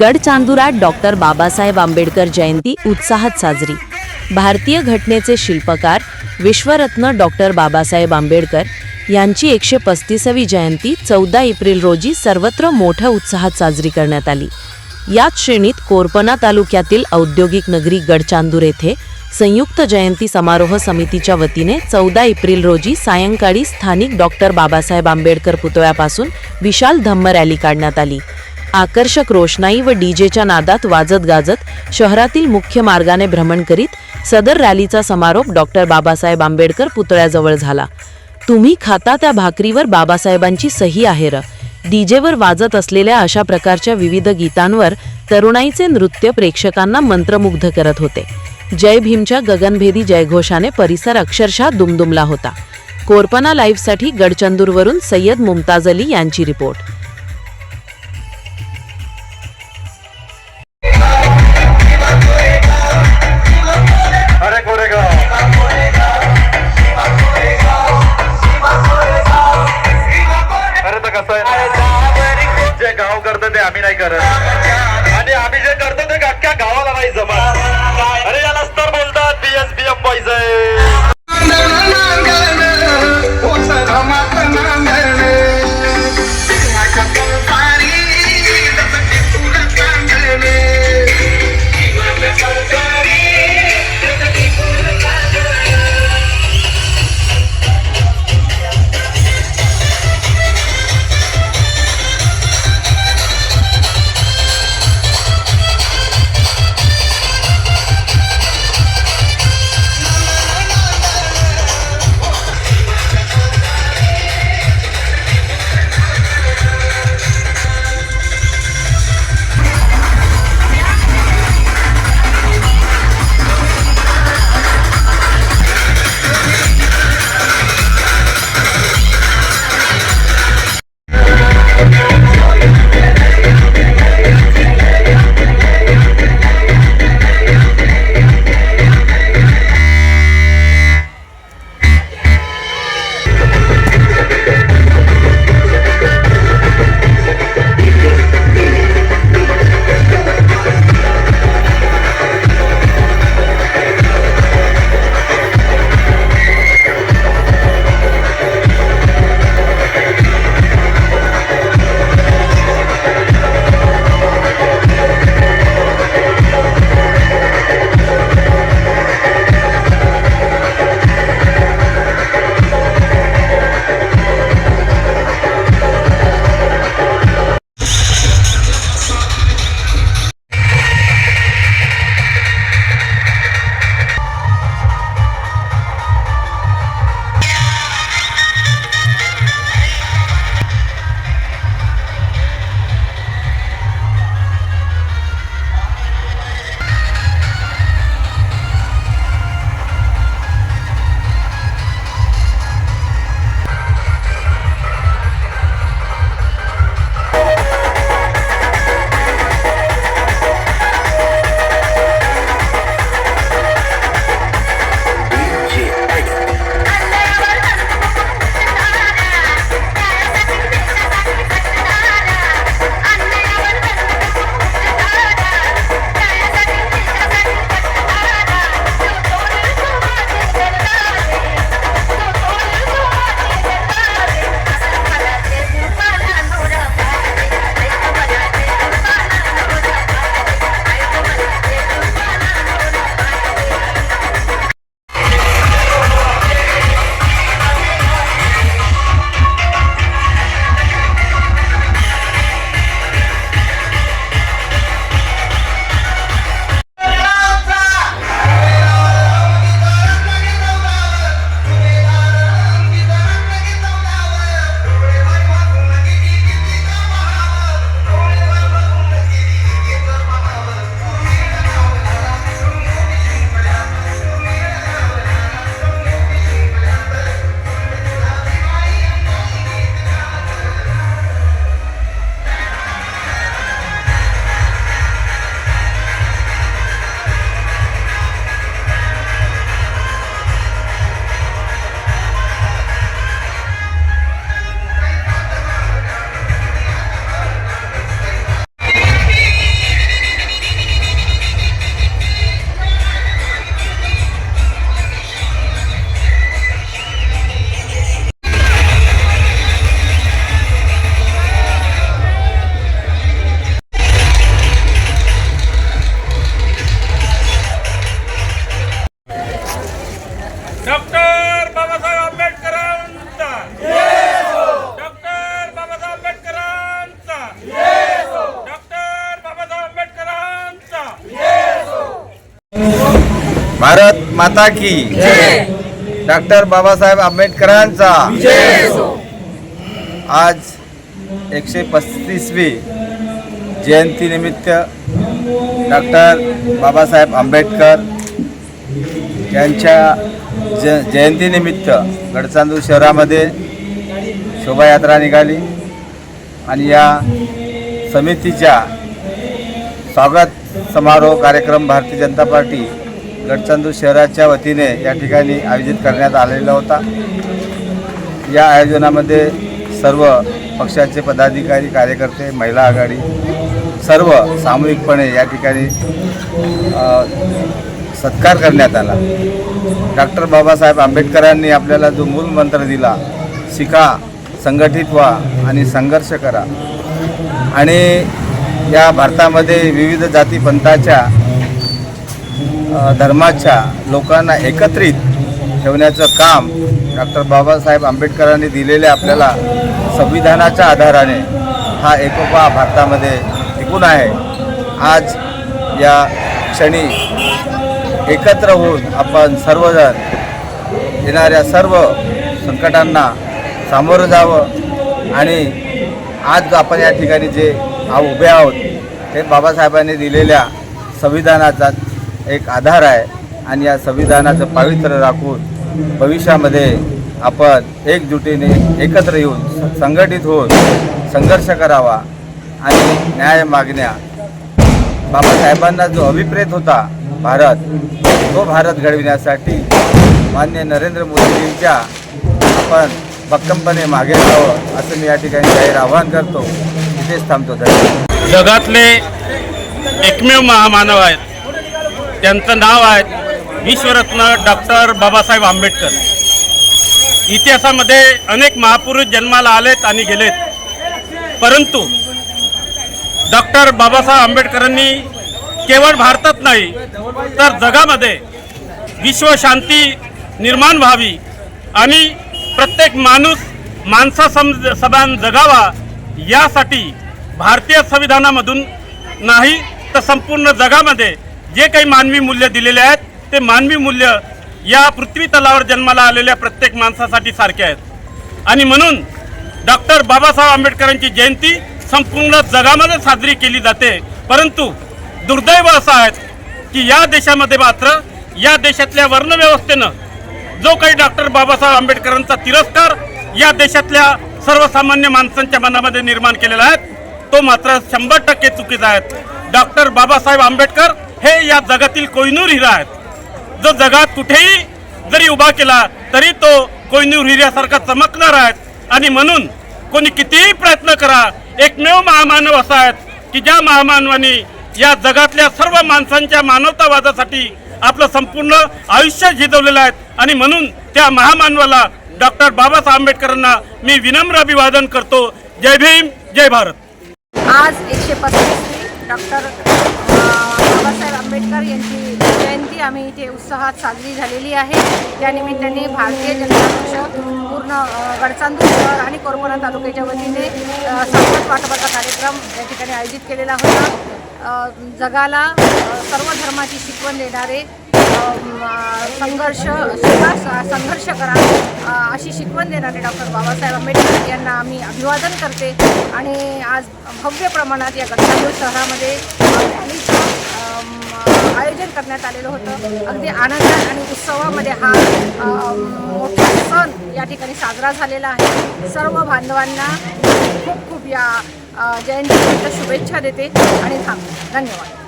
गडचांदुरात doctor Babasaheb Ambedkar जयंती उत्साहात साजरी। भारतीय घटनेचे शिल्पकार विश्वरत्न डॉक्टर बाबासाहेब आंबेडकर यांची 135वी जयंती 14 एप्रिल रोजी सर्वत्र मोठ्या उत्साहात साजरी करण्यात आली। याच श्रेणीत कोरपना तालुक्यातील औद्योगिक नगरी गडचांदूर येथे संयुक्त जयंती समारोह समितीच्या वतीने 14 एप्रिल रोजी सायंकाळी स्थानिक डॉक्टर बाबासाहेब आंबेडकर पुतळ्यापासून विशाल धम्म रॅली काढण्यात आली। आकर्षक रोषणाई व डीजेच्या नादात वाजत गाजत शहरातील मुख्य मार्गाने भ्रमण करीत सदर रॅलीचा समारोप डॉक्टर बाबासाहेब आंबेडकर पुतळ्याजवळ झाला। तुम्ही खाता त्या भाकरीवर बाबासाहेबांची सही आहे र। डीजेवर वाजत असलेल्या अशा प्रकारच्या विविध गीतांवर तरुणाईचे नृत्य प्रेक्षकांना मंत्रमुग्ध करत होते। जय भीमच्या गगनभेदी जयघोषाने परिसर अक्षरशः दुमदुमला होता। कोरपना लाईव्हसाठी गडचंदूरवरून सय्यद मुमताज अली यांची रिपोर्ट। जे गाव करतो ते आम्ही नाही करत आणि आम्ही जे करतो ते अख्ख्या गावाला नाही जमत। अरे याला तर बोलतात BSBM बॉयज माता की डॉक्टर बाबासाहेब आंबेडकरांचा आज 135वी जयंतीनिमित्त डॉक्टर बाबासाहेब आंबेडकर यांच्या जयंतीनिमित्त गडचांदूर शहरामध्ये शोभायात्रा निघाली आणि या समितीच्या स्वागत समारोह कार्यक्रम भारतीय जनता पार्टी गडचांदूर शहराच्या वतीने या ठिकाणी आयोजित करण्यात आलेला होता। या आयोजनामध्ये सर्व पक्षाचे पदाधिकारी कार्यकर्ते महिला आघाडी सर्व सामूहिकपणे या ठिकाणी सत्कार करण्यात आला। डॉक्टर बाबासाहेब आंबेडकरांनी आपल्याला जो मूल मंत्र दिला, शिका, संघटित व्हा आणि संघर्ष करा, आणि या भारतामध्ये विविध जाती पंथाच्या धर्माच्या लोकांना एकत्रित ठेवण्याचं काम डॉक्टर बाबासाहेब आंबेडकरांनी दिलेल्या आपल्याला संविधानाच्या आधाराने हा एकोपा भारतामध्ये टिकून आहे। आज या क्षणी एकत्र होऊन आपण सर्वजण येणाऱ्या सर्व संकटांना सामोरं जावं आणि आज आपण या ठिकाणी जे उभे आहोत ते बाबासाहेबांनी दिलेल्या संविधानाचा एक आधार आहे आणि या संविधानाचं पावित्र्य राखून भविष्यामध्ये आपण एकजुटीने एकत्र येऊन संघटित होऊन संघर्ष करावा आणि न्याय मागण्या बाबासाहेबांना जो अभिप्रेत होता भारत, तो भारत घडविण्यासाठी माननीय नरेंद्र मोदींच्या आपण भक्कमपणे मागे जावं असं मी या ठिकाणी जाहीर आवाहन करतो। इथेच थांबतो। धन्यवाद। जगातले एकमेव महामानव आहेत, त्यांचं नाव आहे विश्वरत्न डॉक्टर बाबासाहेब आंबेडकर। इतिहासामध्ये अनेक महापुरुष जन्माला आलेत आणि गेलेत, परंतु डॉक्टर बाबासाहेब आंबेडकरांनी केवळ भारतात नाही तर जगामध्ये विश्वशांती निर्माण व्हावी आणि प्रत्येक माणूस समान जगावा यासाठी भारतीय संविधानामधून नाही तर संपूर्ण जगामध्ये जे काही मानवी मूल्य दिलेले आहेत ते मानवी मूल्य या पृथ्वी तलावर जन्माला आलेल्या प्रत्येक माणसासाठी सारखे आहेत। आणि म्हणून डॉक्टर बाबासाहेब आंबेडकरांची जयंती संपूर्ण जगामध्ये साजरी केली जाते, परंतु दुर्दैव असं आहे की या देशामध्ये मात्र या देशातल्या वर्णव्यवस्थेनं जो काही डॉक्टर बाबासाहेब आंबेडकरांचा तिरस्कार या देशातल्या सर्वसामान्य माणसांच्या मनामध्ये निर्माण केलेला आहे, तो मात्र 100% चुकीचा आहे। डॉक्टर बाबासाहेब आंबेडकर हे या जगातील कोहिनूर हिरा आहेत, जो जगात कुठेही जरी उभा केला तरी तो कोहिनूर हिऱ्यासारखा चमकणार आहे। आणि म्हणून कोणी कितीही प्रयत्न करा, एकमेव महामानव असा आहे की ज्या महामानवाने या जगातल्या सर्व माणसांच्या मानवतावादासाठी आपलं संपूर्ण आयुष्य झिजवलेलं आहे। आणि म्हणून त्या महामानवाला डॉक्टर बाबासाहेब आंबेडकरांना मी विनम्र अभिवादन करतो। जय भीम, जय भारत। आज 135वी डॉक्टर बाबासाहेब आंबेडकर यांची जयंती आम्ही इथे उत्साहात साजरी झालेली आहे। त्यानिमित्ताने भारतीय जनता पक्ष पूर्ण गडचांदूर शहर आणि कोरपणा तालुक्याच्या वतीने संघर्ष वाटपाचा कार्यक्रम या ठिकाणी आयोजित केलेला होता। जगाला सर्व धर्माची शिकवण देणारे संघर्ष करा अशी शिकवण देणारे डॉक्टर बाबासाहेब आंबेडकर यांना आम्ही अभिवादन करते। आणि आज भव्य प्रमाणात या गडचांदूर शहरामध्ये रॅलीचं आयोजन करण्यात आलेलं होतं। अगदी आनंदात आणि उत्सवामध्ये हा मोठा सण या ठिकाणी साजरा झालेला आहे। सर्व बांधवांना खूप खूप या जयंतीनिमित्त शुभेच्छा देते आणि धन्यवाद।